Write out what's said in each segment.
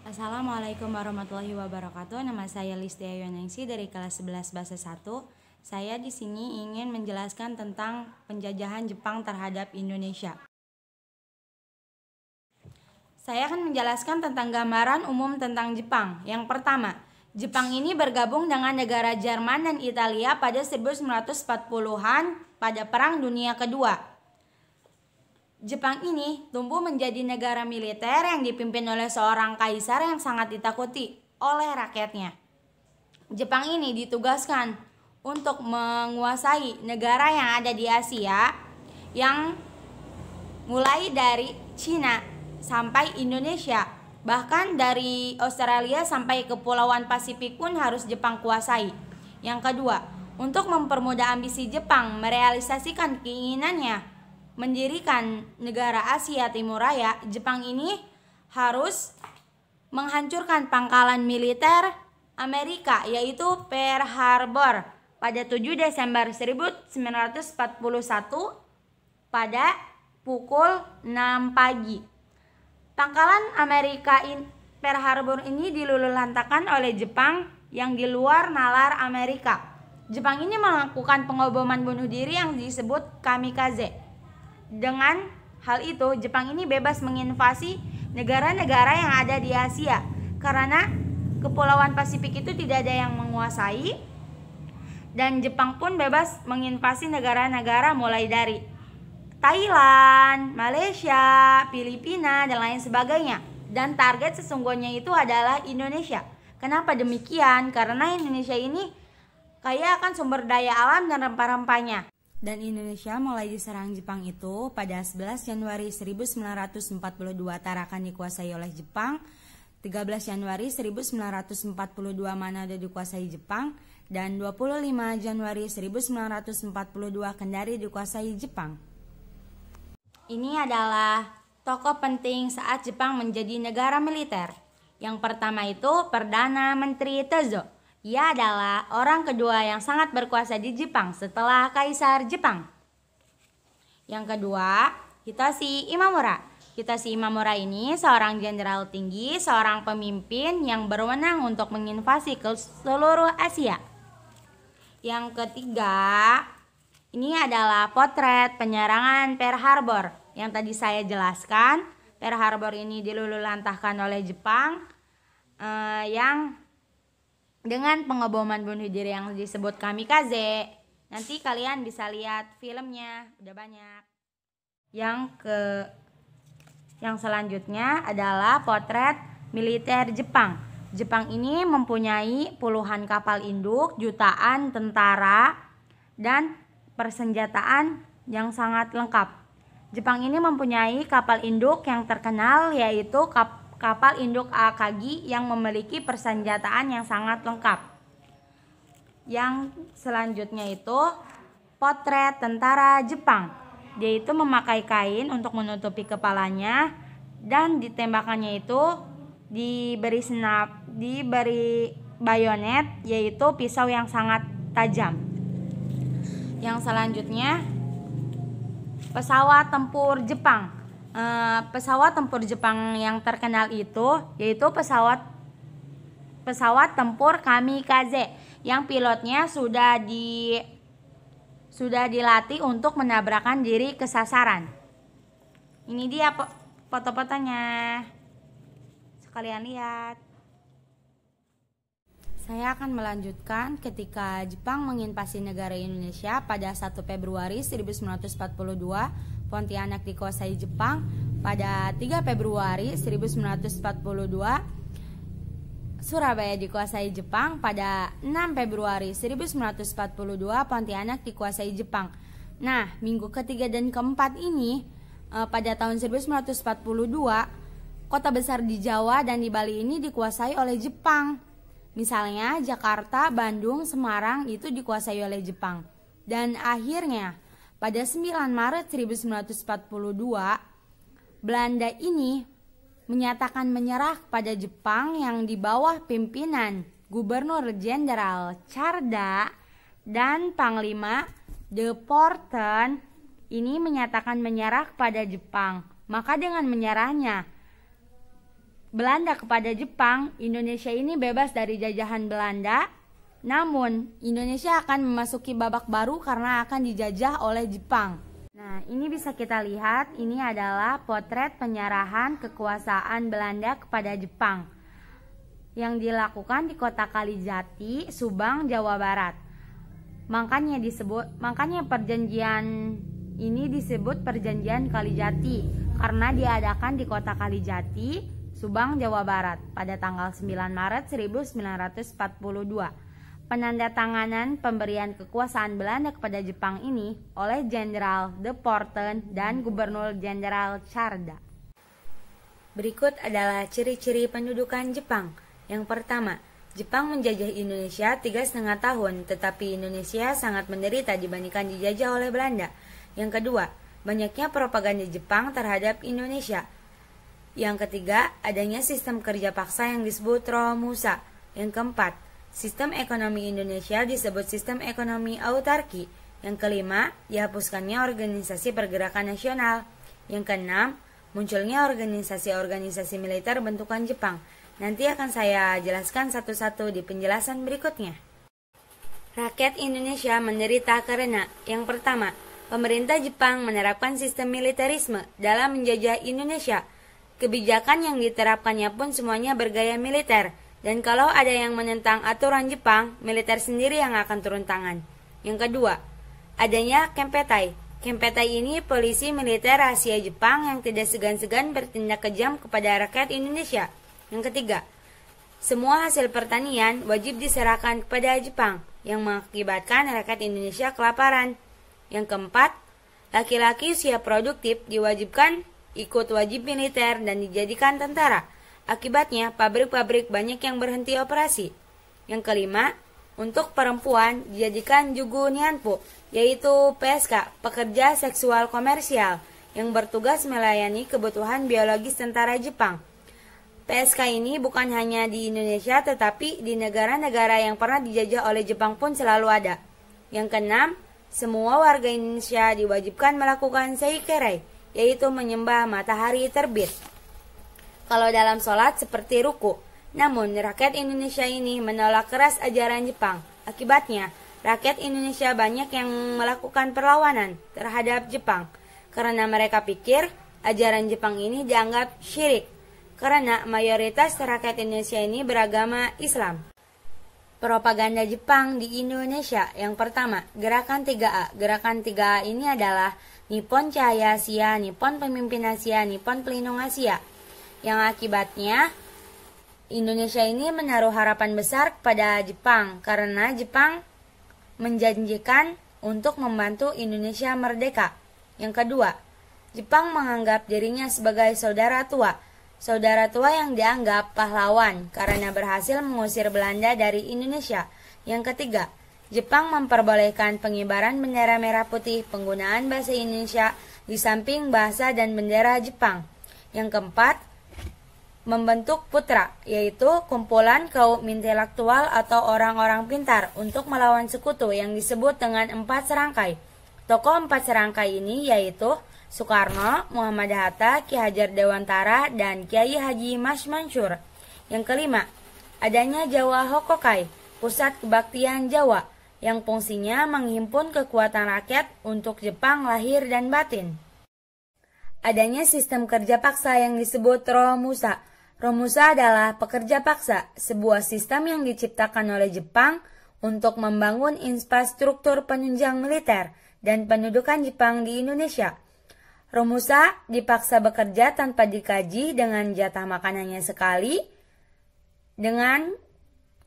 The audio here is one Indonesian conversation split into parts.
Assalamualaikum warahmatullahi wabarakatuh. Nama saya Listia Yuningsi dari kelas 11 Bahasa 1. Saya di sini ingin menjelaskan tentang penjajahan Jepang terhadap Indonesia. Saya akan menjelaskan tentang gambaran umum tentang Jepang. Yang pertama, Jepang ini bergabung dengan negara Jerman dan Italia pada 1940-an pada Perang Dunia Kedua. Jepang ini tumbuh menjadi negara militer yang dipimpin oleh seorang kaisar yang sangat ditakuti oleh rakyatnya. Jepang ini ditugaskan untuk menguasai negara yang ada di Asia, yang mulai dari Cina sampai Indonesia, bahkan dari Australia sampai Kepulauan Pasifik pun harus Jepang kuasai. Yang kedua, untuk mempermudah ambisi Jepang merealisasikan keinginannya mendirikan negara Asia Timur Raya, Jepang ini harus menghancurkan pangkalan militer Amerika, yaitu Pearl Harbor pada 7 Desember 1941 pada pukul 6 pagi. Pangkalan Amerika Pearl Harbor ini diluluhlantakkan oleh Jepang yang di luar nalar Amerika. Jepang ini melakukan pengoboman bunuh diri yang disebut kamikaze. Dengan hal itu, Jepang ini bebas menginvasi negara-negara yang ada di Asia karena Kepulauan Pasifik itu tidak ada yang menguasai, dan Jepang pun bebas menginvasi negara-negara mulai dari Thailand, Malaysia, Filipina, dan lain sebagainya. Dan target sesungguhnya itu adalah Indonesia. Kenapa demikian? Karena Indonesia ini kaya akan sumber daya alam dan rempah-rempahnya. Dan Indonesia mulai diserang Jepang itu pada 11 Januari 1942 Tarakan dikuasai oleh Jepang, 13 Januari 1942 Manado dikuasai Jepang, dan 25 Januari 1942 Kendari dikuasai Jepang. Ini adalah tokoh penting saat Jepang menjadi negara militer. Yang pertama itu Perdana Menteri Tozo. Ia adalah orang kedua yang sangat berkuasa di Jepang setelah Kaisar Jepang. Yang kedua, Hitoshi Imamura. Hitoshi Imamura ini seorang jenderal tinggi, seorang pemimpin yang berwenang untuk menginvasi ke seluruh Asia. Yang ketiga, ini adalah potret penyerangan Pearl Harbor. Yang tadi saya jelaskan, Pearl Harbor ini diluluhlantahkan oleh Jepang yang dengan pengoboman bunuh diri yang disebut kamikaze. Nanti kalian bisa lihat filmnya, udah banyak. Yang selanjutnya adalah potret militer Jepang. Jepang ini mempunyai puluhan kapal induk, jutaan tentara, dan persenjataan yang sangat lengkap. Jepang ini mempunyai kapal induk yang terkenal, yaitu kapal induk Akagi yang memiliki persenjataan yang sangat lengkap. Yang selanjutnya itu potret tentara Jepang. Dia itu memakai kain untuk menutupi kepalanya, dan ditembakannya itu diberi bayonet, yaitu pisau yang sangat tajam. Yang selanjutnya pesawat tempur Jepang. Pesawat tempur Jepang yang terkenal itu yaitu pesawat tempur kamikaze yang pilotnya sudah dilatih untuk menabrakkan diri ke sasaran. Ini dia foto-fotonya, sekalian lihat. Saya akan melanjutkan ketika Jepang menginvasi negara Indonesia pada 1 Februari 1942. Pontianak dikuasai Jepang. Pada 3 Februari 1942 Surabaya dikuasai Jepang. Pada 6 Februari 1942 Pontianak dikuasai Jepang. Nah, minggu ketiga dan keempat ini pada tahun 1942 kota besar di Jawa dan di Bali ini dikuasai oleh Jepang. Misalnya Jakarta, Bandung, Semarang itu dikuasai oleh Jepang. Dan akhirnya pada 9 Maret 1942, Belanda ini menyatakan menyerah pada Jepang yang di bawah pimpinan Gubernur Jenderal Tjarda dan Panglima De Porten ini menyatakan menyerah pada Jepang. Maka dengan menyerahnya Belanda kepada Jepang, Indonesia ini bebas dari jajahan Belanda. Namun, Indonesia akan memasuki babak baru karena akan dijajah oleh Jepang. Nah, ini bisa kita lihat, ini adalah potret penyerahan kekuasaan Belanda kepada Jepang yang dilakukan di kota Kalijati, Subang, Jawa Barat. Makanya perjanjian ini disebut Perjanjian Kalijati karena diadakan di kota Kalijati, Subang, Jawa Barat pada tanggal 9 Maret 1942. Penandatanganan pemberian kekuasaan Belanda kepada Jepang ini oleh Jenderal De Porten dan Gubernur Jenderal Tjarda. Berikut adalah ciri-ciri pendudukan Jepang. Yang pertama, Jepang menjajah Indonesia 3,5 tahun, tetapi Indonesia sangat menderita dibandingkan dijajah oleh Belanda. Yang kedua, banyaknya propaganda Jepang terhadap Indonesia. Yang ketiga, adanya sistem kerja paksa yang disebut Romusa. Yang keempat, sistem ekonomi Indonesia disebut sistem ekonomi autarki. Yang kelima, dihapuskannya organisasi pergerakan nasional. Yang keenam, munculnya organisasi-organisasi militer bentukan Jepang. Nanti akan saya jelaskan satu-satu di penjelasan berikutnya. Rakyat Indonesia menderita karena yang pertama, pemerintah Jepang menerapkan sistem militerisme dalam menjajah Indonesia. Kebijakan yang diterapkannya pun semuanya bergaya militer, dan kalau ada yang menentang aturan Jepang, militer sendiri yang akan turun tangan. Yang kedua, adanya Kempetai. Kempetai ini polisi militer rahasia Jepang yang tidak segan-segan bertindak kejam kepada rakyat Indonesia. Yang ketiga, semua hasil pertanian wajib diserahkan kepada Jepang, yang mengakibatkan rakyat Indonesia kelaparan. Yang keempat, laki-laki usia produktif diwajibkan ikut wajib militer dan dijadikan tentara. Akibatnya, pabrik-pabrik banyak yang berhenti operasi. Yang kelima, untuk perempuan dijadikan Jugu Nianpu, yaitu PSK, pekerja seksual komersial, yang bertugas melayani kebutuhan biologis tentara Jepang. PSK ini bukan hanya di Indonesia, tetapi di negara-negara yang pernah dijajah oleh Jepang pun selalu ada. Yang keenam, semua warga Indonesia diwajibkan melakukan seikerei, yaitu menyembah matahari terbit kalau dalam sholat seperti ruku. Namun rakyat Indonesia ini menolak keras ajaran Jepang. Akibatnya rakyat Indonesia banyak yang melakukan perlawanan terhadap Jepang karena mereka pikir ajaran Jepang ini dianggap syirik, karena mayoritas rakyat Indonesia ini beragama Islam. Propaganda Jepang di Indonesia. Yang pertama, Gerakan 3A. Gerakan 3A ini adalah Nippon Cahaya Asia, Nippon Pemimpin Asia, Nippon Pelindung Asia. Yang akibatnya Indonesia ini menaruh harapan besar kepada Jepang karena Jepang menjanjikan untuk membantu Indonesia merdeka. Yang kedua, Jepang menganggap dirinya sebagai saudara tua. Saudara tua yang dianggap pahlawan karena berhasil mengusir Belanda dari Indonesia. Yang ketiga, Jepang memperbolehkan pengibaran bendera merah putih, penggunaan bahasa Indonesia di samping bahasa dan bendera Jepang. Yang keempat, membentuk putra, yaitu kumpulan kaum intelektual atau orang-orang pintar untuk melawan sekutu yang disebut dengan 4 serangkai. Tokoh 4 serangkai ini yaitu Soekarno, Muhammad Hatta, Ki Hajar Dewantara, dan Kiai Haji Mas Mansur. Yang kelima, adanya Jawa Hokokai, pusat kebaktian Jawa, yang fungsinya menghimpun kekuatan rakyat untuk Jepang lahir dan batin. Adanya sistem kerja paksa yang disebut Romusa. Romusa adalah pekerja paksa, sebuah sistem yang diciptakan oleh Jepang untuk membangun infrastruktur penunjang militer dan pendudukan Jepang di Indonesia. Romusa dipaksa bekerja tanpa dikaji dengan jatah makanannya sekali, dengan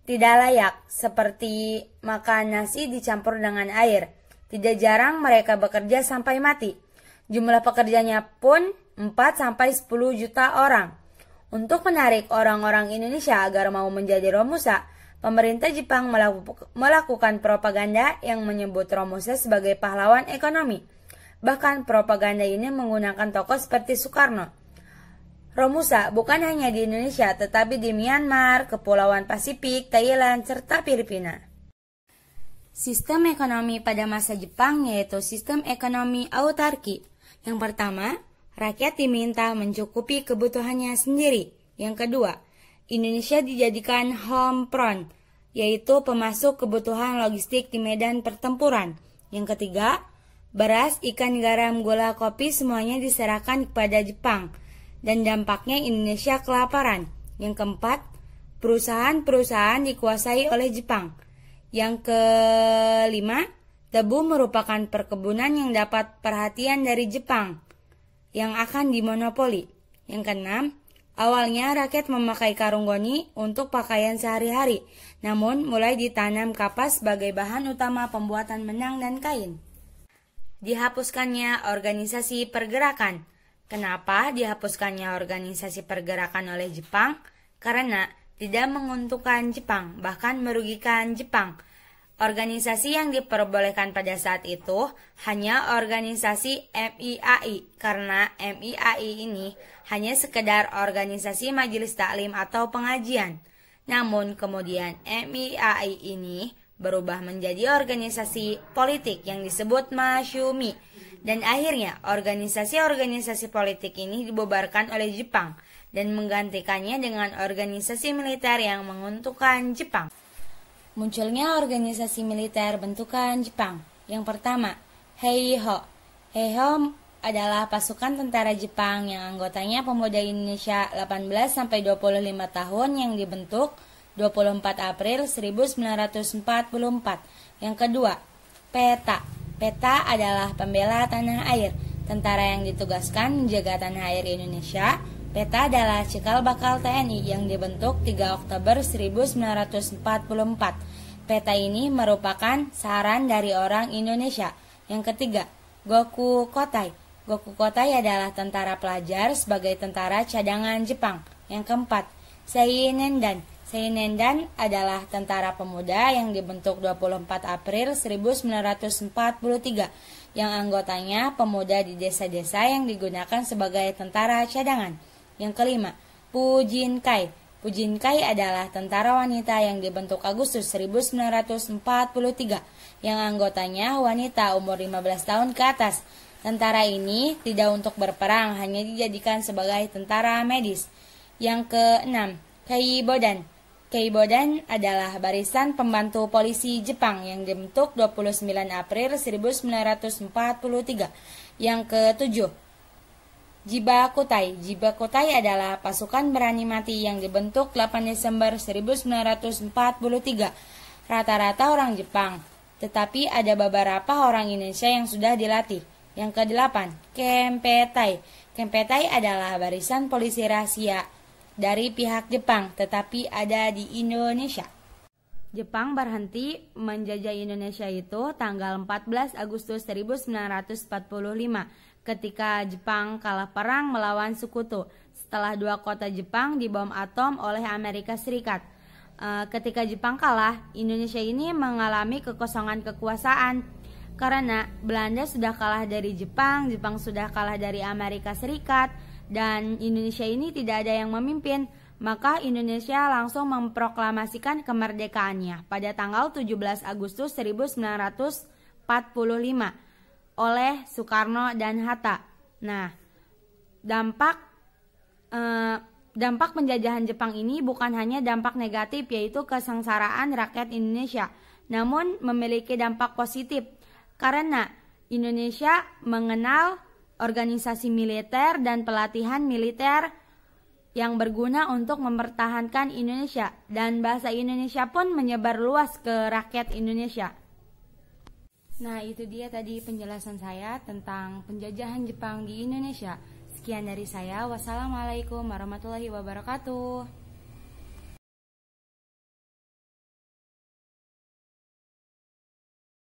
tidak layak, seperti makan nasi dicampur dengan air. Tidak jarang mereka bekerja sampai mati. Jumlah pekerjanya pun 4-10 juta orang. Untuk menarik orang-orang Indonesia agar mau menjadi Romusa, pemerintah Jepang melakukan propaganda yang menyebut Romusa sebagai pahlawan ekonomi. Bahkan propaganda ini menggunakan tokoh seperti Soekarno. Romusa bukan hanya di Indonesia, tetapi di Myanmar, Kepulauan Pasifik, Thailand, serta Filipina. Sistem ekonomi pada masa Jepang yaitu sistem ekonomi autarki. Yang pertama, rakyat diminta mencukupi kebutuhannya sendiri. Yang kedua, Indonesia dijadikan home front, yaitu pemasok kebutuhan logistik di medan pertempuran. Yang ketiga, beras, ikan, garam, gula, kopi semuanya diserahkan kepada Jepang dan dampaknya Indonesia kelaparan. Yang keempat, perusahaan-perusahaan dikuasai oleh Jepang. Yang kelima, tebu merupakan perkebunan yang dapat perhatian dari Jepang yang akan dimonopoli. Yang keenam, awalnya rakyat memakai karung goni untuk pakaian sehari-hari, namun mulai ditanam kapas sebagai bahan utama pembuatan benang dan kain. Dihapuskannya organisasi pergerakan. Kenapa dihapuskannya organisasi pergerakan oleh Jepang? Karena tidak menguntungkan Jepang, bahkan merugikan Jepang. Organisasi yang diperbolehkan pada saat itu hanya organisasi MIAI, karena MIAI ini hanya sekedar organisasi majelis taklim atau pengajian. Namun kemudian MIAI ini berubah menjadi organisasi politik yang disebut Masyumi, dan akhirnya organisasi-organisasi politik ini dibubarkan oleh Jepang dan menggantikannya dengan organisasi militer yang menguntungkan Jepang. Munculnya organisasi militer bentukan Jepang. Yang pertama, Heiho. Heiho adalah pasukan tentara Jepang yang anggotanya pemuda Indonesia 18-25 tahun yang dibentuk 24 April 1944. Yang kedua, PETA. PETA adalah pembela tanah air, tentara yang ditugaskan menjaga tanah air Indonesia. PETA adalah cikal bakal TNI yang dibentuk 3 Oktober 1944. PETA ini merupakan saran dari orang Indonesia. Yang ketiga, Goku Kotai. Goku Kotai adalah tentara pelajar sebagai tentara cadangan Jepang. Yang keempat, Seinendan. Seinendan adalah tentara pemuda yang dibentuk 24 April 1943 yang anggotanya pemuda di desa-desa yang digunakan sebagai tentara cadangan. Yang kelima, Pujinkai. Pujinkai adalah tentara wanita yang dibentuk Agustus 1943 yang anggotanya wanita umur 15 tahun ke atas. Tentara ini tidak untuk berperang, hanya dijadikan sebagai tentara medis. Yang keenam, Keibodan. Keibodan adalah barisan pembantu polisi Jepang yang dibentuk 29 April 1943. Yang ketujuh, Jibakutai. Jibakutai adalah pasukan berani mati yang dibentuk 8 Desember 1943. Rata-rata orang Jepang, tetapi ada beberapa orang Indonesia yang sudah dilatih. Yang kedelapan, Kempetai. Kempetai adalah barisan polisi rahasia dari pihak Jepang, tetapi ada di Indonesia. Jepang berhenti menjajah Indonesia itu tanggal 14 Agustus 1945 ketika Jepang kalah perang melawan Sekutu setelah 2 kota Jepang dibom atom oleh Amerika Serikat. Ketika Jepang kalah, Indonesia ini mengalami kekosongan kekuasaan karena Belanda sudah kalah dari Jepang, Jepang sudah kalah dari Amerika Serikat, dan Indonesia ini tidak ada yang memimpin. Maka Indonesia langsung memproklamasikan kemerdekaannya pada tanggal 17 Agustus 1945 oleh Soekarno dan Hatta. Nah, dampak penjajahan Jepang ini bukan hanya dampak negatif, yaitu kesengsaraan rakyat Indonesia, namun memiliki dampak positif karena Indonesia mengenal organisasi militer dan pelatihan militer yang berguna untuk mempertahankan Indonesia, dan bahasa Indonesia pun menyebar luas ke rakyat Indonesia. Nah, itu dia tadi penjelasan saya tentang penjajahan Jepang di Indonesia. Sekian dari saya. Wassalamualaikum warahmatullahi wabarakatuh.